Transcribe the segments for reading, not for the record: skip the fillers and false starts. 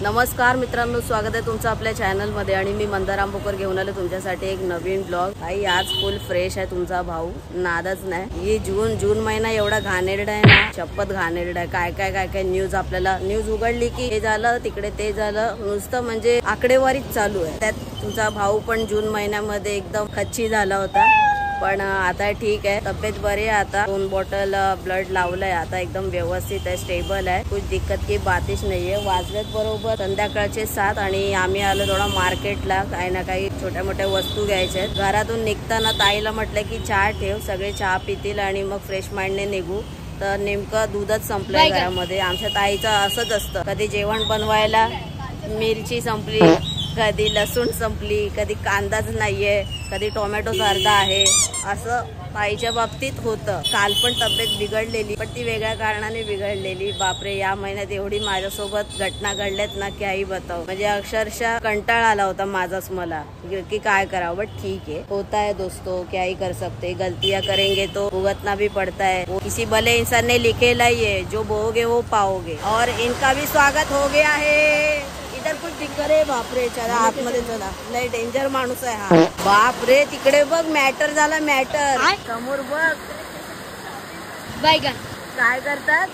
नमस्कार मित्रांनो, स्वागत आहे तुमचं आपल्या चॅनल मध्ये आणि मी मंदार आंबोकर घेऊन आले तुमच्यासाठी एक नवीन ब्लॉग। भाई आज फुल फ्रेश आहे तुमचा भाऊ, नादच नाही। ये जून महिना एवढा घाणेरडा आहे ना, शपथ घाणेरडा आहे। काय न्यूज आपल्याला न्यूज उघडली की हे झालं तिकडे ते झालं, नुसतं म्हणजे आकडेवारीच चालू आहे। त्यात तुमचा भाऊ पण जून महिन्यामध्ये एकदम खच्ची झाला होता, पण आता ठीक आहे, तब्येत बरी आहे। आता 2 बॉटल ब्लड लावलंय, आता एकदम व्यवस्थित आहे, स्टेबल आहे, कुछ दिक्कत की बातच नाहीये। वाजलेत बरोबर संध्याकाळचे 7 आणि आम्ही आलो थोडा मार्केटला, काही ना काही छोट्या मोठ्या वस्तू घ्यायच्या आहेत। घरातून निघताना ताईला म्हटलं की चहा ठेव, सगळे चहा पितील आणि मग फ्रेश माइंडने निघू। तर नेमकं दूधच संपलंय घरामध्ये। आमच्या ताईचं असंच असतं, कधी जेवण बनवायला मिरची संपली, कधी लसूण संपली, कधी कांदाच नाहीये, कधी टोमॅटो अर्धा आहे, असं ताईच्या बाबतीत होतं। काल पण तब्येत बिघडलेली, पण ती वेगळ्या कारणाने बिघडलेली। बापरे, या महिन्यात एवढी माझ्यासोबत घटना घडल्यात ना, काही बताव, म्हणजे अक्षरशः कंटाळा आला होता माझाच मला की काय करावं। बट ठीक है, होता है दोस्तों, क्या ही कर सकते, गलतियां करेंगे तो भुगतना भी पड़ता है। वो किसी भले इंसान ने लिखेला ही है, जो बोओगे वो पाओगे। और इनका भी स्वागत हो गया है। इधर कुछ दिक्कत आहे, बापरे, चला आतमध्ये चला, लय डेंजर माणूस आहे हा। बापरे, तिकडे बघ, मॅटर झाला, मॅटर समोर बघ, काय करतात,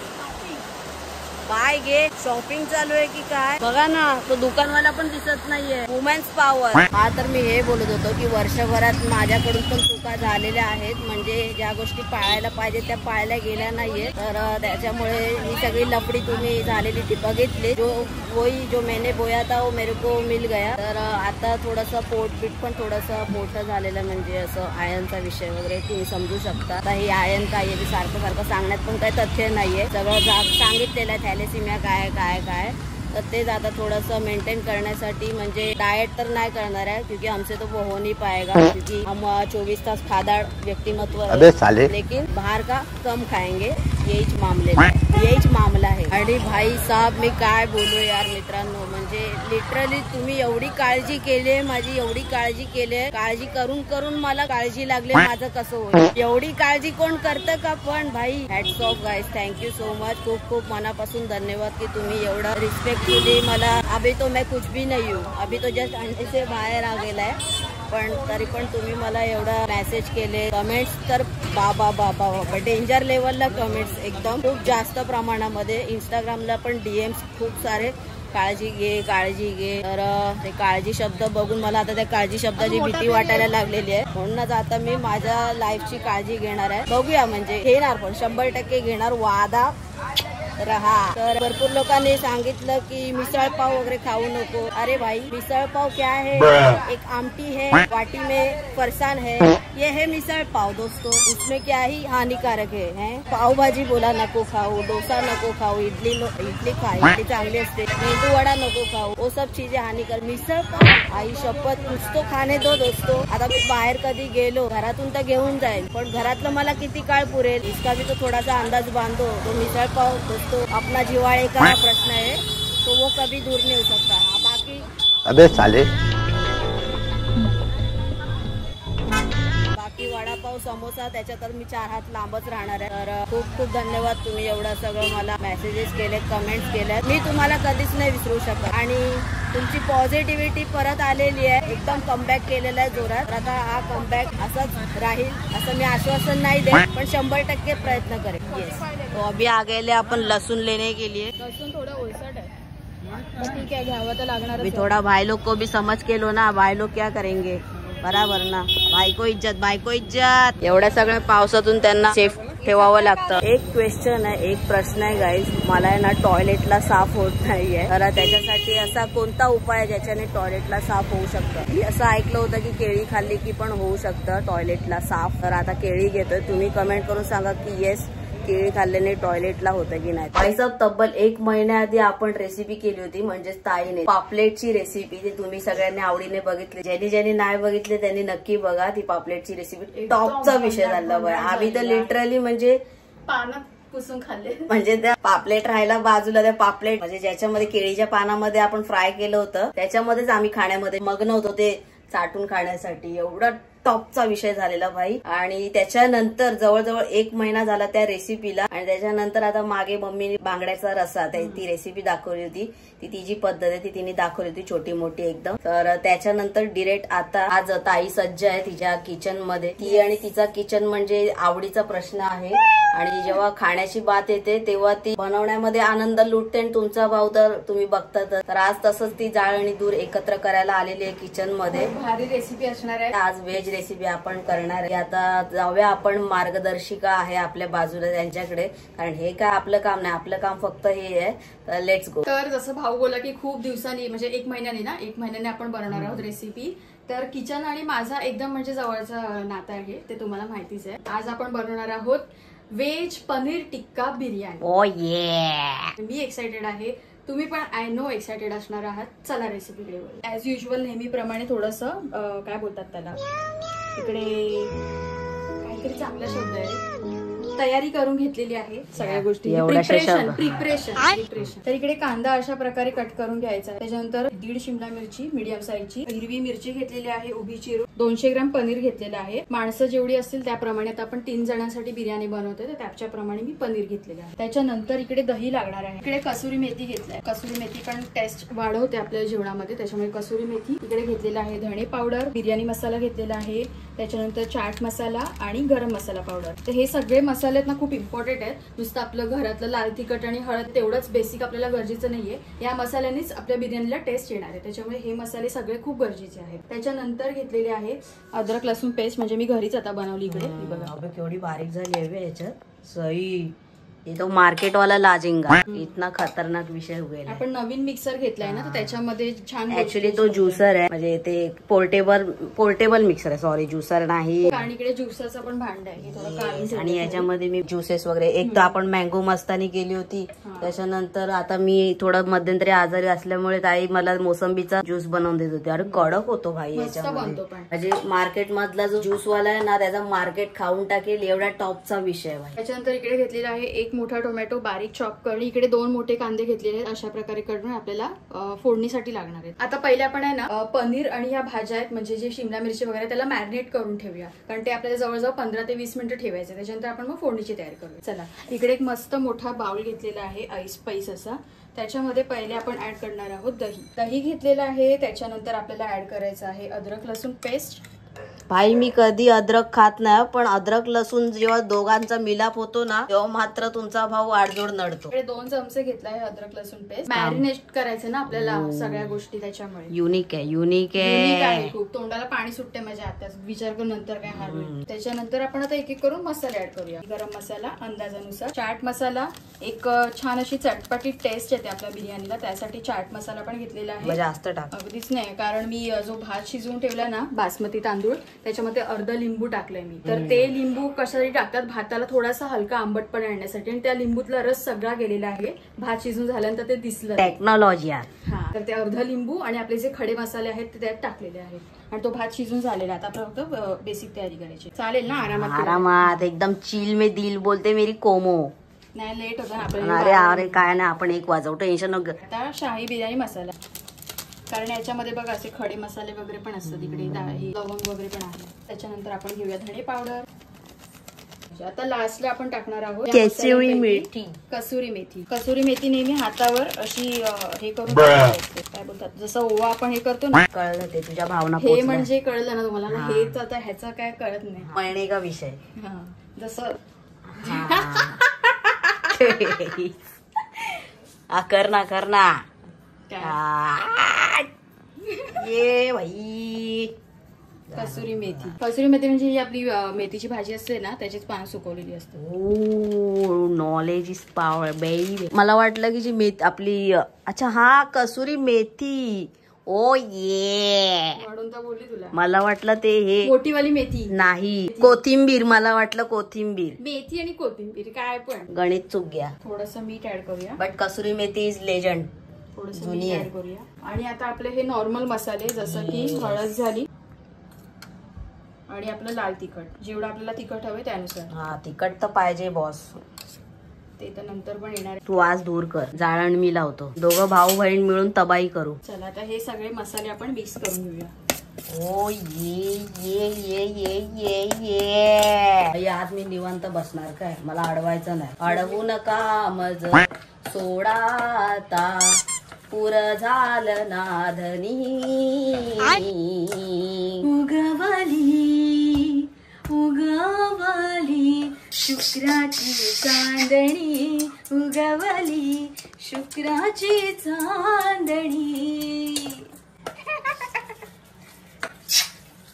बाय घे, शॉपिंग चालू आहे की काय, बघा ना, तो दुकानवाला पण दिसत नाहीये। Women's power. हा, तर मी हे बोलत होतो की वर्षभरात माझ्याकडून पण चुका झालेल्या आहेत, म्हणजे ज्या गोष्टी पाळायला पाहिजे त्या पाळल्या गेल्या नाहीये, तर त्याच्यामुळे ही सगळी लफडी तुम्ही झालेली ती बघितली। जो मैंने बोया था वो मेरे को मिल गया। तर आता थोडंसं पोटबीट पण थोडंसं मोठं झालेलं, म्हणजे असं आयनचा विषय वगैरे तुम्ही समजू शकता। आता ही आयन काय आहे सारखं सांगण्यात पण काही तथ्य नाहीये, सगळं सांगितलेलं आहे, थॅलेसिमिया काय काय काय, तर तेच आता थोडंसं मेंटेन करण्यासाठी, म्हणजे डाएट तर नाही करणार आहे क्योंकि हमसे तो वो हो नहीं पाएगा, क्योंकि हम 24 तास फादाड़ व्यक्तिमत्व है, लेकिन बाहर का कम खाएंगे, यहीच मामला है। आणि भाई साहब, मी काय बोलू यार मित्रांनो, म्हणजे लिटरली तुम्ही एवढी काळजी केली, माझी एवढी काळजी केली, काळजी करून करून मला काळजी लागले, माझं कसं होईल, एवढी काळजी कोण करतं का। पण भाई hats off guys, thank you so much, खूप खूप मनापासून धन्यवाद की तुम्ही एवढा रिस्पेक्टफुली मला, अभी तो मैं कुछ भी नहीं हूँ, अभी तो जस्ट अंडे से बाहेर आ गेलाय, पण तरी पण तुम्ही मला एवढा मेसेज केले, कमेंट्स तर बाबा डेंजर लेवलला कमेंट्स, एकदम खूप जास्त प्रमाणामध्ये। इंस्टाग्रामला पण डीएम्स खूप सारे, काळजी घे काळजी घे, तर ते काळजी शब्द बघून मला आता त्या काळजी शब्दाची भीती वाटायला लागलेली आहे। म्हणूनच आता मी माझ्या लाईफची काळजी घेणार आहे, बघूया, म्हणजे घेणार, पण 100% घेणार, वादा रहा। तर भरपूर लोकांनी सांगितलं की मिसळ पाव वगैरे खाऊ नको। अरे भाई, मिसळ पाव क्या है, एक आमटी है, वाटी में फरसान है, ये है मिसळ पाव दोस्तों, इसमें क्या ही हानिकारक है। पाव भाजी बोला नको खाऊ, डोसा नको खाऊ, इडली खा, इडली चांगली असते, मेंदू वडा नको खाऊ, वो सब चीजें हानिकारक। मिसळ पाव, आई शपथ, कुछ तो खाने दो दोस्तों। आता मी बाहेर कधी गेलो, घरातून तर घेऊन जाईल, पण घरातलं मला किती काळ पुरेल, इसका भी तो थोडासा अंदाज बांधो। तो मिसळ पाव तो अपना जिवाड़े का प्रश्न है, तो वो कभी दूर नहीं हो सकता। बाकी अबे साले, बाकी वडापाव समोसा त्याच्या तर मी 4 हात लांबच राहणार आहे। तर खूप खूप धन्यवाद, तुम्ही एवढं सगळं मला मेसेजेस केले, कमेंट्स केले, मी तुम्हाला कधीच नाही विसरू शकत। आणि तुमची पॉझिटिव्हिटी परत आलेली आहे, एकदम कमबॅक केलेला आहे जोरात। आता हा कमबॅक असाच राहील असं मी आश्वासन नहीं दे, पण 100% प्रयत्न करें। यस, तो अभी आ गए अपन लहसुन लेने के लिए। लहसुन थोड़ा ओलसट है, ठीक है, घ्यावं तर लागणार। अभी थोड़ा भाई लोग को भी समझ के लो ना, भाई लोग क्या करेंगे, बराबर ना, बायको इज्जत। एवढ्या सगळ्या पावसातून त्यांना सेफ ठेवावं लागतं। एक क्वेश्चन आहे, एक प्रश्न आहे गाईज, मला आहे ना टॉयलेटला साफ होत नाहीये, तर त्याच्यासाठी असा कोणता उपाय आहे ज्याच्याने टॉयलेटला साफ होऊ शकतं। मी असं ऐकलं होतं की केळी खाल्ली की पण होऊ शकतं टॉयलेटला साफ, तर आता केळी घेतोय, तुम्ही कमेंट करून सांगा की येस, केळी खाल्ल्याने टॉयलेटला होतं की नाही। भाई साहब, तब्बल 1 महिन्याआधी आपण रेसिपी केली होती, म्हणजे ताईने पापलेटची रेसिपी, ती तुम्ही सगळ्यांनी आवडीने बघितली, ज्यांनी नाही बघितले त्यांनी नक्की बघा, ती पापलेटची रेसिपी टॉपचा विषय झाला बघा। आम्ही तर लिटरली म्हणजे पानात पुसून खाल्ले, म्हणजे त्या पापलेट राहायला बाजूला, त्या पापलेट म्हणजे ज्याच्यामध्ये केळीच्या पानामध्ये आपण फ्राय केलं होतं त्याच्यामध्येच आम्ही खाण्यामध्ये मग्न होतो, ते चाटून खाण्यासाठी, एवढा टॉपचा विषय झालेला भाई। आणि त्याच्यानंतर जवळजवळ 1 महिना झाला त्या रेसिपीला, आणि त्याच्यानंतर आता मागे मम्मीने बांगड्याचा रस्सा ती रेसिपी दाखवली होती ती जी पद्धत आहे ती तिने दाखवली होती, छोटी मोठी एकदम. तर त्याच्यानंतर डिरेक्ट आता आज ताई सज्ज आहे तिच्या किचन मध्ये. ती आणि तिचा किचन म्हणजे आवडीचा प्रश्न आहे. आणि जेव्हा खाण्याची बात येते तेव्हा ती बनवण्यामध्ये आनंद लुटते. आणि तुमचा भाऊ तर तुम्ही बघतात. तर आज तसंच ती जाळ आणि दूर एकत्र करायला आलेली आहे किचन मध्ये. भारी रेसिपी असणार आहे आज व्हेज रेसिपी आपण करणार आहे. आता जाऊया आपण, मार्गदर्शिका आहे आपल्या बाजूला त्यांच्याकडे, कारण हे काय आपलं काम नाही, आपलं काम फक्त हे आहे. तर लेट्स गो. तर जसं भाऊ बोला की खूप दिवसांनी म्हणजे 1 महिन्याने आपण बनवणार आहोत रेसिपी. तर किचन आणि माझा एकदम म्हणजे जवळचं नातं आहे, ते तुम्हाला माहितीच आहे. आज आपण बनवणार आहोत व्हेज पनीर टिक्का बिर्याणी. ओ ये, मी एक्साइटेड आहे, तुम्ही पण आय नो एक्साइटेड असणार आहात. चला रेसिपीकडे. ऍज युजल नेहमीप्रमाणे थोडंसं काय बोलतात त्याला, इकडे काहीतरी चांगला शब्द आहे, तयारी करून घेतलेली आहे सगळ्या गोष्टी. प्रिपरेशन. तर इकडे कांदा अशा प्रकारे कट करून घ्यायचा. त्याच्यानंतर 1.5 शिमला मिरची मीडियम साईजची, हिरवी मिरची घेतलेली आहे उभी चिरून, 200 ग्राम पनीर घेतलेलं आहे. माणसं जेवढी असतील त्याप्रमाणे, आता आपण 3 जणांसाठी बिर्याणी बनवतोय तर त्याच्याप्रमाणे मी पनीर घेतलेलं आहे. त्याच्यानंतर इकडे दही लागणार आहे. इकडे कसुरी मेथी घेतलाय. कसुरी मेथी पण टेस्ट वाढवते आपल्या जेवणामध्ये, त्याच्यामुळे कसुरी मेथी इकडे घेतलेला आहे. धणे पावडर, बिर्याणी मसाला घेतलेला आहे. त्याच्यानंतर चाट मसाला आणि गरम मसाला पावडर. तर हे सगळे मसाले ना खूप इम्पॉर्टंट आहेत. नुसतं आपलं घरातलं लाल तिखट आणि हळद तेवढंच बेसिक आपल्याला गरजेचं नाहीये. या मसाल्यानेच आपल्या बिर्याणीला टेस्ट येणार आहे, त्याच्यामुळे हे मसाले सगळे खूप गरजेचे आहेत. त्याच्यानंतर घेतलेले आहे अद्रक लसूण पेस्ट, म्हणजे मी घरीच आता बनवली. इकडे बघा केवढी बारीक झाली आहे याच्यात सही. ये तो मार्केट वाला लाजेंगा, इतना खतरनाक विषय हो गया. आपण नवीन मिक्सर घेतलाय ना, तर त्याच्यामध्ये छान. ऍक्च्युली तो ज्युसर आहे, म्हणजे ते पोर्टेबल मिक्सर आहे, सॉरी ज्युसर नाही. आणि इकडे ज्युसरचं पण भांड आहे, थोडं काढून. आणि याच्यामध्ये मी ज्युसेस वगैरे, एक तर आपण मँगो मस्तानी केली होती. त्याच्यानंतर आता मी थोडं मध्यंतरी आजारी असल्यामुळे ताई मला मोसंबीचा ज्यूस बनवून देत होती. अरे कडक होतो भाई याच्यामध्ये, म्हणजे मार्केट मधला जो ज्यूस वाला आहे ना त्याचा मार्केट खाऊन टाकेल एवढा टॉपचा विषय आहे. त्याच्यानंतर इकडे घेतलेला आहे 1 मोठा टोमॅटो बारीक चॉप करून. इकडे 2 मोठे कांदे घेतलेले आहेत, अशा प्रकारे करून आपल्याला फोडणीसाठी लागणार आहेत. आता पहिले आपण आहे ना पनीर आणि ह्या भाज्या आहेत, म्हणजे जे शिमला मिरची वगैरे, त्याला मॅरिनेट करून ठेवूया, कारण ते आपल्याला जवळजवळ 15 ते 20 मिनिटं ठेवायचे. त्याच्यानंतर आपण मग फोडणीची तयारी करूया. चला, इकडे एक मस्त मोठा बाउल घेतलेला आहे आईस पैस असा. त्याच्यामध्ये पहिले आपण ऍड करणार आहोत दही घेतलेलं आहे. त्याच्यानंतर आपल्याला ऍड करायचं आहे अद्रक लसूण पेस्ट. भाई मी कधी अद्रक खात नाही, पण अद्रक लसूण जेव्हा दोघांचा मिलाप होतो ना तेव्हा मात्र तुमचा भाऊ आडजोड नडतो. 2 चमचे घेतलाय अद्रक लसूण पेस्ट. मॅरिनेट करायचं ना आपल्याला सगळ्या गोष्टी, त्याच्यामुळे युनिक आहे. खूप तोंडाला पाणी सुटते माझ्या आत्ताच, विचार करून नंतर काय हार्ड. त्याच्यानंतर आपण आता एक करून मसाले ऍड करूया. गरम मसाला अंदाजानुसार, चाट मसाला, एक छान अशी चटपटी टेस्ट येते आपल्या बिर्याणीला, त्यासाठी चाट मसाला पण घेतलेला आहे. जास्त टाक, अगदीच नाही, कारण मी जो भात शिजवून ठेवला ना बासमती तांदूळ, त्याच्यामध्ये अर्ध लिंबू टाकलंय मी. तर ते लिंबू कशासाठी टाकतात, भाताला थोडासा हलका आंबटपणा आणण्यासाठी, आणि त्या लिंबूतला रस सगळा गेलेला आहे. भात शिजून झाल्यानंतर ते दिसलं. टेक्नॉलॉजी. हा, तर ते अर्ध लिंबू आणि आपले जे खडे मसाले आहेत ते त्यात टाकलेले आहेत. आणि तो भात शिजून झालेला. आता आपण फक्त बेसिक तयारी करायची. चालेल ना? आरामात एकदम चिल में दिल बोलते मेरी कोमो. नाही, लेट होता ना आपल्याला. अरे काय नाही, आपण 1 वाजवू, टेन्शन नको. आता शाही बिर्याणी मसाला, कारण याच्यामध्ये बघा असे खडे मसाले वगैरे पण असतात, इकडे दाही लवंग वगैरे पण आहे. त्याच्यानंतर आपण घेऊया धणे पावडर. आता लास्टला आपण टाकणार आहोत कसुरी मेथी. कसुरी मेथी नेहमी हातावर अशी हे करून काय बोलतात, जसं ओवा आपण हे करतो ना. कळलं ते तुझ्या भावना, हे म्हणजे कळलं ना तुम्हाला ना. हेच आता ह्याचा काय कळत नाही, मळणे का विषय. जसं करना ये भाई. कसुरी मेथी म्हणजे ही आपली मेथीची भाजी असते ना, त्याचीच पानं सुकवलेली असते. ओ, नॉलेज इज पॉवर बेबी. मला वाटलं की जी मेथी आपली, अच्छा हा कसुरी मेथी. ओ ये, म्हणून तर बोलली तुला. मला वाटलं ते हे मोठीवाली मेथी नाही, कोथिंबीर. मला वाटलं कोथिंबीर. मेथी आणि कोथिंबीर काय पण, गणित चूक गया. थोडंसं मीठ ऍड करूया. But kasuri methi is legend. थोडंसं मीठ ऍड करूया. आणि आता आपले हे नॉर्मल मसाले, जसं की हळद झाली आणि आपलं लाल तिखट, जेवढं आपल्याला तिखट हवे त्यानुसार. हा, तिखट तर पाहिजे बॉस, ते तर नंतर पण येणार. तू आज दूर कर, जाळण मी लावतो. दोघं भाऊ बहीण मिळून तबाई करू. चला, आता हे सगळे मसाले आपण मिक्स करून घेऊया. ओ ये आज मी निवांत बसणार, काय मला अडवायचं नाही. अडवू नका मज सोडा आता, पुर झालं नाधनी उगवली उगवली शुक्राची चांदणी उगवली शुक्राची चांदणी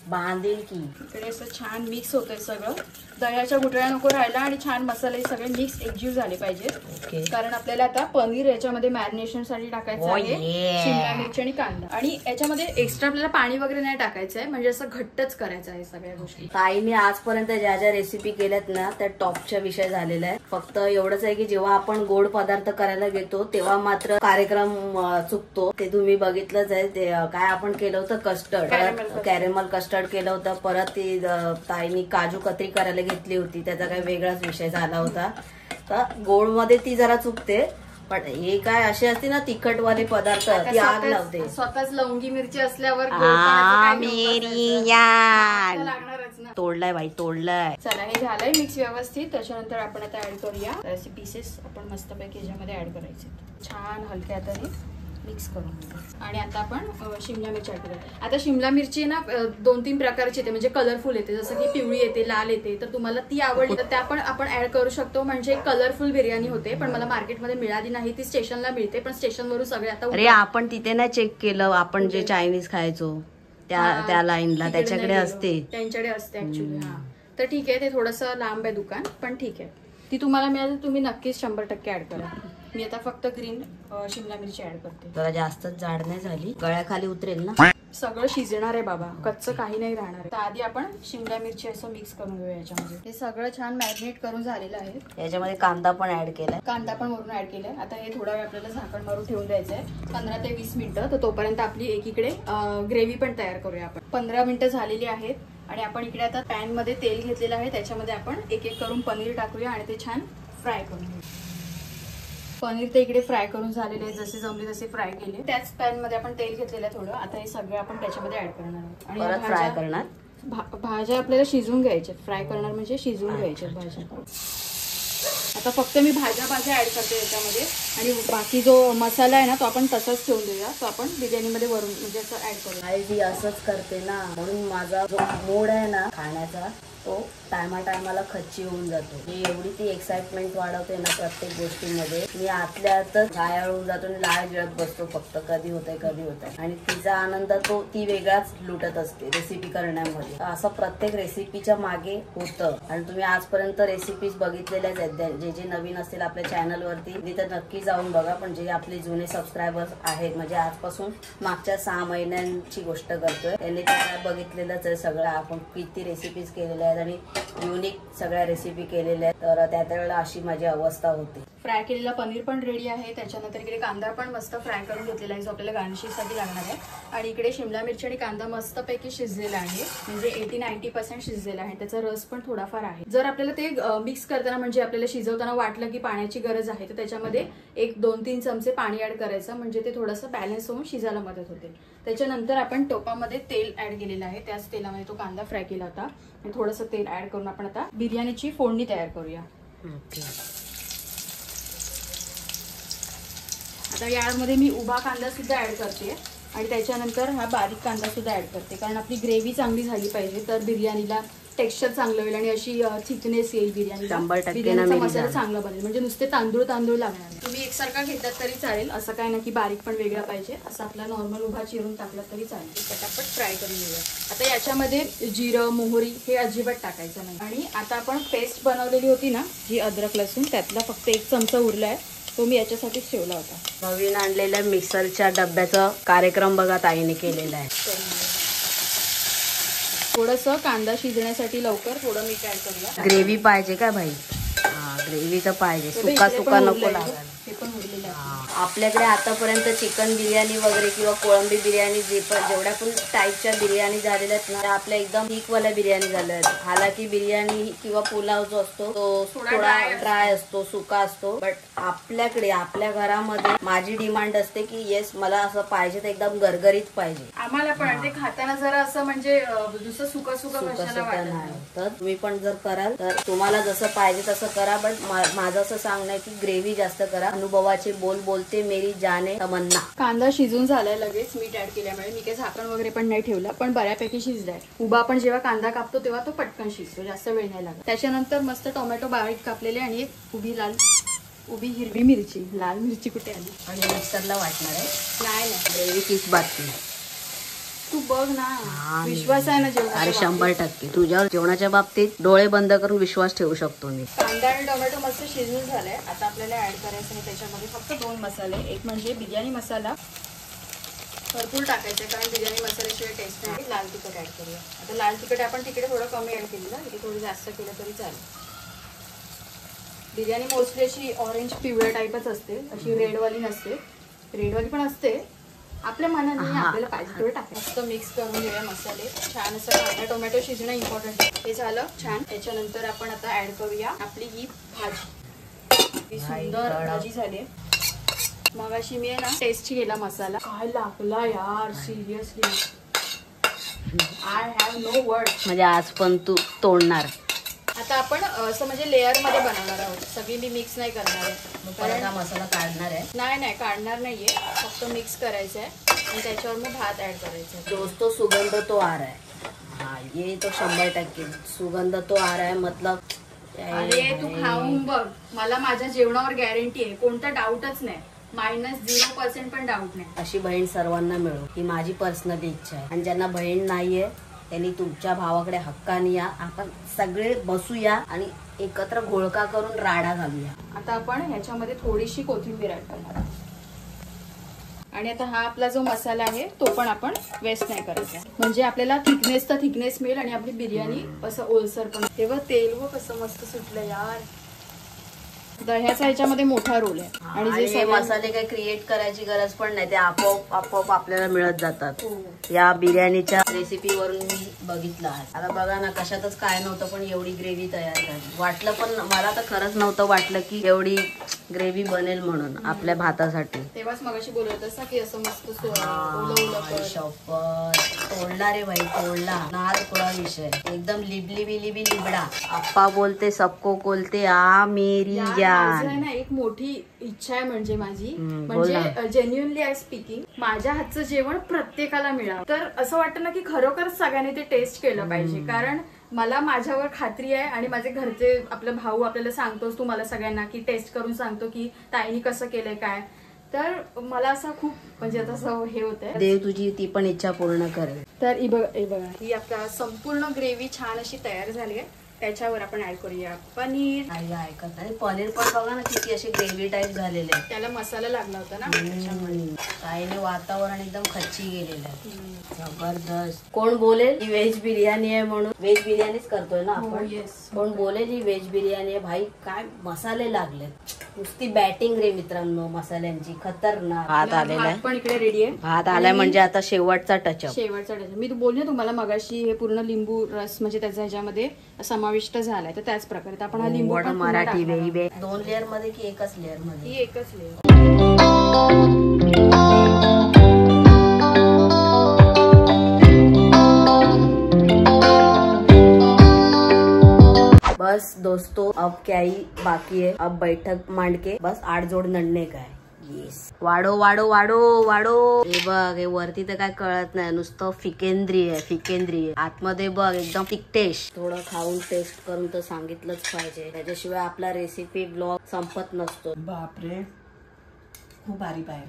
बांधेल की. इकडे असं छान मिक्स होतंय सगळं. दह्याच्या गुठळ्या नको राहायला आणि छान मसाले सगळे मिक्स एकजीव झाले पाहिजेत. कारण आपल्याला आता पनीर याच्यामध्ये मॅरिनेशन साठी टाकायचं आहे. शिमला मिरची आणि कांदा. आणि याच्यामध्ये एक्स्ट्रा आपल्याला पाणी वगैरे नाही टाकायचं आहे, म्हणजे असं घट्टच करायचं आहे सगळ्या गोष्टी. ताईने आजपर्यंत ज्या ज्या रेसिपी केल्यात ना त्या टॉपच्या विषय झालेला आहे. फक्त एवढंच आहे की जेव्हा आपण गोड पदार्थ करायला घेतो तेव्हा मात्र कार्यक्रम चुकतो. ते तुम्ही बघितलंच आहे. ते काय आपण केलं होतं कस्टर्ड, कॅरेमल कस्टर्ड केलं होतं. परत ती ताईने काजू कतरी करायला घेतली होती, त्याचा काही वेगळाच विषय झाला होता. तर गोड मध्ये ती जरा चुकते. पण हे काय असे असते ना तिखटवाले पदार्थ ती आग लावते. स्वतःच लवंगी मिरची असल्यावर लागणारच ना. तोडलाय बाई तोडलाय. चला हे झालंय मिक्स व्यवस्थित. त्याच्यानंतर आपण आता ऍड करूया असे पीसेस. आपण मस्तपैकी ह्याच्यामध्ये ऍड करायचे. छान हलक्या हाताने मिक्स करून. आणि आता आपण शिमला मिरची ऍड करूया. आता शिमला मिरची ना 2-3 प्रकारची येते, म्हणजे कलरफुल येते. जसं की पिवळी येते, लाल येते. तर तुम्हाला ती आवडली तर त्या पण आपण ऍड करू शकतो. म्हणजे कलरफुल बिर्याणी होते. पण मला मार्केटमध्ये मिळाली नाही, ती स्टेशनला मिळते. पण स्टेशनवरून सगळे आता अरे आपण तिथे नाही चेक केलं. आपण जे चायनीज खायचो त्या लाईनला त्याच्याकडे असते, त्यांच्याकडे असते ऍक्च्युली. हा तर ठीक आहे. ते थोडंसं लांब आहे दुकान, पण ठीक आहे. ती तुम्हाला मिळाली तुम्ही नक्कीच 100% ऍड करा. मी आता फक्त ग्रीन शिमला मिरची ऍड करते. जरा जास्तच जाड नाही झाली, गळ्याखाली उतरेल ना. सगळं शिजणार आहे बाबा, कच्चं काही नाही राहणार आहे. तर आधी आपण शिमला मिरची असं मिक्स करून घेऊया याच्यामध्ये. हे सगळं छान मॅरिनेट करून झालेलं आहे. याच्यामध्ये कांदा पण ऍड केलाय. कांदा पण वरून ऍड केलाय. आता हे थोडा वेळ आपल्याला झाकण मारून ठेवून द्यायचंय 15 ते 20 मिनिटं. तर तोपर्यंत आपली एकीकडे ग्रेव्ही पण तयार करूया आपण. 15 मिनिटं झालेली आहेत. आणि आपण इकडे आता पॅन मध्ये तेल घेतलेलं आहे. त्याच्यामध्ये आपण एक एक करून पनीर टाकूया आणि ते छान फ्राय करून घेऊ. पनीर ते इकडे फ्राय करून झालेले आहे. जसे जमले तसे फ्राय केले. त्याच पॅन मध्ये आपण तेल घेतलेलं आहे थोडं. आता हे सगळं आपण त्याच्यामध्ये ऍड करणार आहोत. आणि फ्राय करणार. भाज्या आपल्याला शिजवून घ्यायच्या. फ्राय करणार म्हणजे शिजवून घ्यायच्या भाज्या. आता फक्त मी भाज्या ऍड करते याच्यामध्ये. आणि बाकी जो मसाला आहे ना तो आपण तसाच ठेवून देऊया. तो आपण बिर्याणीमध्ये वरून म्हणजे असं ऍड करूया. ती असंच करते ना, म्हणून माझा जो मूड आहे ना खाण्याचा तो टायमाला खच्ची होऊन जातो. मी एवढी ती एक्साइटमेंट वाढवते ना प्रत्येक गोष्टीमध्ये. मी आतल्या आतच घायाळ होऊन जातो आणि लाळ गिळत बसतो फक्त कधी होतंय. आणि तिचा आनंद ती वेगळाच लुटत असते रेसिपी करण्यामध्ये. असं प्रत्येक रेसिपीच्या मागे होतं. आणि तुम्ही आजपर्यंत रेसिपीज बघितलेल्याच आहेत. जे जे नवीन असतील आपल्या चॅनलवरती तिथे नक्की जाऊन बघा. पण जे आपले जुने सबस्क्रायबर्स आहेत, म्हणजे आजपासून मागच्या 6 महिन्यांची गोष्ट करतोय, त्यांनी काय बघितलेलंच आहे सगळं. आपण किती रेसिपीज केलेल्या आहेत आणि युनिक सगळ्या रेसिपी केलेल्या आहेत. तर त्या वेळेला अशी माझी अवस्था होती. फ्राय केलेला पनीर पण रेडी आहे. त्याच्यानंतर इकडे कांदा पण मस्त फ्राय करून घेतलेला आहे, जो आपल्याला गार्निशिंगसाठी लागणार आहे. आणि इकडे शिमला मिरची आणि कांदा मस्तपैकी शिजलेला आहे, म्हणजे 80-90% शिजलेला आहे. त्याचा रस पण थोडाफार आहे. जर आपल्याला ते मिक्स करताना म्हणजे आपल्याला शिजवताना वाटलं की पाण्याची गरज आहे, तर त्याच्यामध्ये 1-2-3 चमचे पाणी ऍड करायचं, म्हणजे ते थोडंसं बॅलन्स होऊन शिजायला मदत होते. त्याच्यानंतर आपण टोपामध्ये तेल ऍड केलेलं आहे. त्याच तेलामध्ये तो कांदा फ्राय केला होता. आणि थोडंसं तेल ऍड करून आपण आता बिर्याणीची फोडणी तयार करूया. आता यामध्ये मी उभा कांदा सुद्धा ऍड करते. आणि त्याच्यानंतर हा बारीक कांदा सुद्धा ऍड करते, कारण आपली ग्रेव्ही चांगली झाली पाहिजे. तर बिर्याणीला टेक्स्चर चांगलं होईल आणि अशी थिकनेस येईल बिर्याणीला. बिर्याणीचा मसाला चांगला बनेल, म्हणजे नुसते तांदूळ लागणार. तुम्ही एकसारखा घेतलात तरी चालेल, असं काय ना की बारीक पण वेगळा पाहिजे. असं आपला नॉर्मल उभा चिरून टाकला तरी चालेल. पटापट फ्राय करून घेऊया. आता याच्यामध्ये जिरं मोहरी हे अजिबात टाकायचं नाही. आणि आता आपण पेस्ट बनवलेली होती ना जी अद्रक लसूण, त्यातला फक्त 1 चमचा उरलाय, तो मी याच्यासाठीच ठेवला होता. नवीन आणलेल्या मिक्सरच्या डब्याचा कार्यक्रम बघा ताईने केलेला आहे. थोडंसं कांदा शिजण्यासाठी लवकर थोडं मीठ ऍड करूया. ग्रेव्ही पाहिजे का भाई? ग्रेव्ही तर पाहिजे, सुका नको लागायला. हे पण उरलेलं आहे. आपल्याकडे आतापर्यंत चिकन बिर्याणी वगैरे किंवा कोळंबी बिर्याणी जेवढ्या पण टाईपच्या बिर्याणी झालेल्या आहेत ना, त्या आपल्या एकदम थिकवाल्या बिर्याणी झाल्या आहेत. हालाकी बिर्याणी किंवा पुलाव जो असतो तो थोडा ड्राय असतो, सुका असतो. बट आपल्याकडे आपल्या घरामध्ये माझी डिमांड असते की येस मला असं पाहिजे, तर एकदम गरगरीत पाहिजे. आम्हाला पण ते खाताना जरा असं म्हणजे दुसरं सुका नाही. तर तुम्ही पण जर कराल तर तुम्हाला जसं पाहिजे तसं करा. बट माझं असं सांगणं आहे की ग्रेव्ही जास्त करा. अनुभवाचे बोल बोलते मेरी जाने तमन्ना. कांदा शिजून झालाय लगेच मीठ ऍड केल्यामुळे. मी काही झाकण वगैरे पण नाही ठेवला, पण बऱ्यापैकी शिजलाय. उभा आपण जेव्हा कांदा कापतो तेव्हा तो पटकन शिजतो, जास्त वेळ नाही लागत. त्याच्यानंतर मस्त टोमॅटो बारीक कापलेले आणि एक उभी हिरवी मिरची. लाल मिरची कुठे आली? आणि मिक्सरला वाटणार आहे. नाही ग्रेव्ही तीच बातमी. तू बघ ना, विश्वास आहे ना जेवणाच्या अरे बाबतीत? 100% तुझ्यावर जेवणाच्या बाबतीत डोळे बंद करून विश्वास ठेवू शकतो मी. कांदा आणि टोमॅटो मस्त शिजून झालाय. आता आपल्याला ऍड करायचं आहे त्याच्यामध्ये फक्त 2 मसाले. एक म्हणजे बिर्याणी मसाला भरपूर टाकायचा, कारण बिर्याणी मसाल्याशिवाय टेस्ट नाही. लाल तिखट ऍड करूया. आता लाल तिखट आपण तिकडे थोडं कमी ऍड केलेलं, इथे थोडं जास्त केलं तरी चालेल. बिर्याणी मोस्टली अशी ऑरेंज पिवळ्या टाईपच असते, अशी रेडवाली नसते. रेडवाली पण असते, आपल्या मनाने आपल्याला पाहिजे तेवढं टाकायचं. मस्त मिक्स करून घेऊया मसाले. छान असं कांदा टोमॅटो शिजणं इम्पॉर्टंट आहे. हे झालं छान. त्याच्यानंतर आपण आता ऍड करूया आपली ही भाजी. ही सुंदर भाजी झाली. मगाशी मी ना टेस्ट केला मसाला, काय लागला यार, seriously I have no word. म्हणजे आज पण तू तोडणार. आता आपण असं म्हणजे लेअर मध्ये बनवणार आहोत, सगळी मी मिक्स नाही करणार आहे. कारण मसाला काढणार आहे. नाही काढणार नाहीये, फक्त मिक्स करायचं आहे आणि त्याच्यावर मग भात ऍड करायचा आहे. दोस्तों सुगंध तो आ रहा है. हाँ ये तो 100% सुगंध तो आ रहा है. मतलब अरे तू खाऊन बघ, मला माझ्या जेवणावर गॅरंटी आहे, कोणता डाऊटच नाही. -0% पण डाऊट नाही. अशी बहीण सर्वांना मिळो ही माझी पर्सनली इच्छा आहे. आणि ज्यांना बहीण नाहीये त्यांनी तुमच्या भावाकडे हक्काने या. आपण सगळे बसूया आणि एकत्र घोळका करून राडा घालूया. आता आपण ह्याच्यामध्ये थोडीशी कोथिंबीर ऍड करणार आणि आता हा आपला जो मसाला आहे तो पण आपण वेस्ट नाही करायचा, म्हणजे आपल्याला थिकनेस तर थिकनेस मिळेल आणि आपली बिर्याणी असं ओलसर पण. तेव्हा तेल व कसं मस्त सुटलं यार. दह्याचा ह्याच्यामध्ये मोठा रोल आहे. आणि जे मसाले काही क्रिएट करायची गरज पण नाही, ते आपोआप आपल्याला मिळत जातात. या बिर्याणीच्या रेसिपी वरून मी बघितलं आहे. आता बघा ना, कशातच काय नव्हतं पण एवढी ग्रेव्ही तयार झाली. वाटलं पण मला तर खरंच नव्हतं वाटलं की एवढी ग्रेव्ही बनेल म्हणून आपल्या भातासाठी. तेव्हाच मगाशी बोलत असता की असं मस्त तोडला रे भाई, तोडला. नाद थोडा विषय एकदम लिबली लिबडा. आप्पा बोलते सबको बोलते आ मेरी ना. एक मोठी इच्छा आहे म्हणजे माझी, म्हणजे जेन्युअनली आय स्पीकिंग, माझ्या हातचं जेवण प्रत्येकाला मिळावं. तर असं वाटतं ना की खरोखर सगळ्यांनी ते टेस्ट केलं पाहिजे, कारण मला माझ्यावर खात्री आहे आणि माझे घरचे, आपला भाऊ आपल्याला सांगतोस तू मला सगळ्यांना की टेस्ट करून सांगतो की ताईनी कसं केलंय काय. तर मला असं खूप म्हणजे आता असं हे होतंय, देव तुझी ती पण इच्छा पूर्ण करेल. तर ही बघा ही आपला संपूर्ण ग्रेव्ही छान अशी तयार झाली आहे. त्याच्यावर आपण ऍड करूया पनीर. ऐकत नाही, पनीर पण बघा ना किती अशी ग्रेव्ही टाईप झालेले आहे. त्याला मसाला लागला होता ना त्याच्यामुळे वातावरण एकदम खच्ची गेलेलं आहे. जबरदस्त. कोण बोलेल ही व्हेज बिर्याणी आहे म्हणून? व्हेज बिर्याणीच करतोय ना आपण. कोण बोलेल ही व्हेज बिर्याणी आहे? भाई काय मसाले लागले, नुसती बॅटिंग रे मित्रांनो मसाल्यांची, खतरनाक. भात आलेला आहे, पण इकडे रेडी आहे. भात आलाय म्हणजे आता शेवटचा टचअप. मी बोलले तुम्हाला मगाशी, हे पूर्ण लिंबू रस म्हणजे त्याचा ह्याच्यामध्ये समाविष्ट झालाय. तर त्याच प्रकारे आपण हा लिंबू मराठी 2 लेअर मध्ये की एकच लेअर मध्ये? ही एकच लेअर. बस दोस्तों अब क्या ही बाकी है, अब बैठक मांड के बस 8 जोड नडणे काय. येस, वाढो वाढो वाढो वाढो. हे बघ, हे वरती तर काय कळत नाही, नुसतं फिकेंद्री आहे. आतमध्ये बघ एकदम थिक टेस्ट. थोडं खाऊन टेस्ट करून तर सांगितलंच पाहिजे, त्याच्याशिवाय आपला रेसिपी ब्लॉग संपत नसतो. बापरे, खूप भारी बाहेर,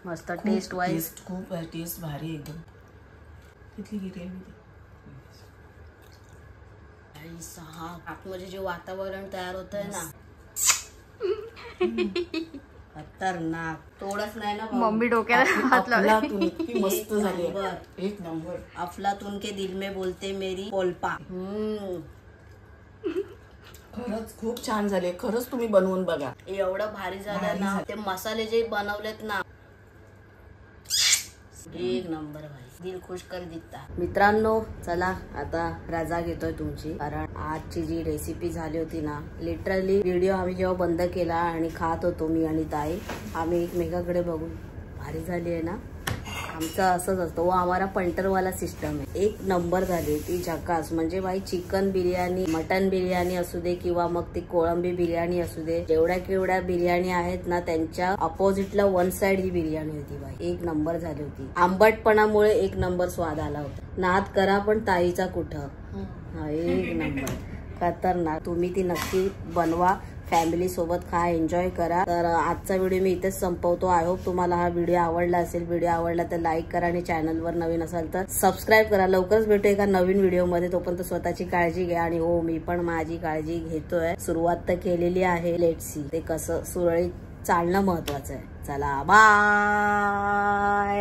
मस्त टेस्ट वाईज खूप टेस्ट भारी एकदम. किती ग्रेव्ही आतमध्ये जे वातावरण तयार होतंय ना, खतरनाक. तोडच नाही ना मम्मी डोक्याला हात लावला. मस्त झाली, एक नंबर. अफलातून के दिल में बोलते मेरी पोलपा. खरंच खूप छान झाले. खरंच तुम्ही बनवून बघा, एवढं भारी झालं ना. ते मसाले जे बनवलेत ना, एक नंबर भाई, दिल खुश कर देता. मित्रांनो चला आता रजा घेतोय तुमची, कारण आजची जी रेसिपी झाली होती ना, लिटरली व्हिडिओ आम्ही जेव्हा बंद केला आणि खात होतो मी आणि ताई, आम्ही एकमेकाकडे बघून भारी झाली आहे ना. आमचं असंच असतं. वो हमारा पंटरवाला सिस्टम आहे. एक नंबर झाली ती झकास. म्हणजे बाई चिकन बिर्याणी, मटन बिर्याणी असू दे किंवा मग ती कोळंबी बिर्याणी असू दे, जेवढ्या केवढ्या बिर्याणी आहेत ना त्यांच्या अपोजिटला वन साइड ही बिर्याणी होती बाई. एक नंबर झाली होती. आंबटपणामुळे एक नंबर स्वाद आला होता. नाद करा पण ताईचा कुठं. एक नंबर खतरनाक. तुम्ही ती नक्की बनवा, फॅमिली सोबत खा, एन्जॉय करा. तर आजचा व्हिडिओ मी इथेच संपवतो. आय होप तुम्हाला हा व्हिडिओ आवडला असेल. व्हिडिओ आवडला तर लाईक करा आणि चॅनलवर नवीन असाल तर सबस्क्राईब करा. लवकरच भेटू एका नवीन व्हिडिओमध्ये. तोपर्यंत स्वतःची काळजी घ्या. आणि हो, मी पण माझी काळजी घेतोय. सुरुवात तर केलेली आहे. लेट्स सी ते कसं सुरळीत चालणं महत्वाचं आहे. चला बाय.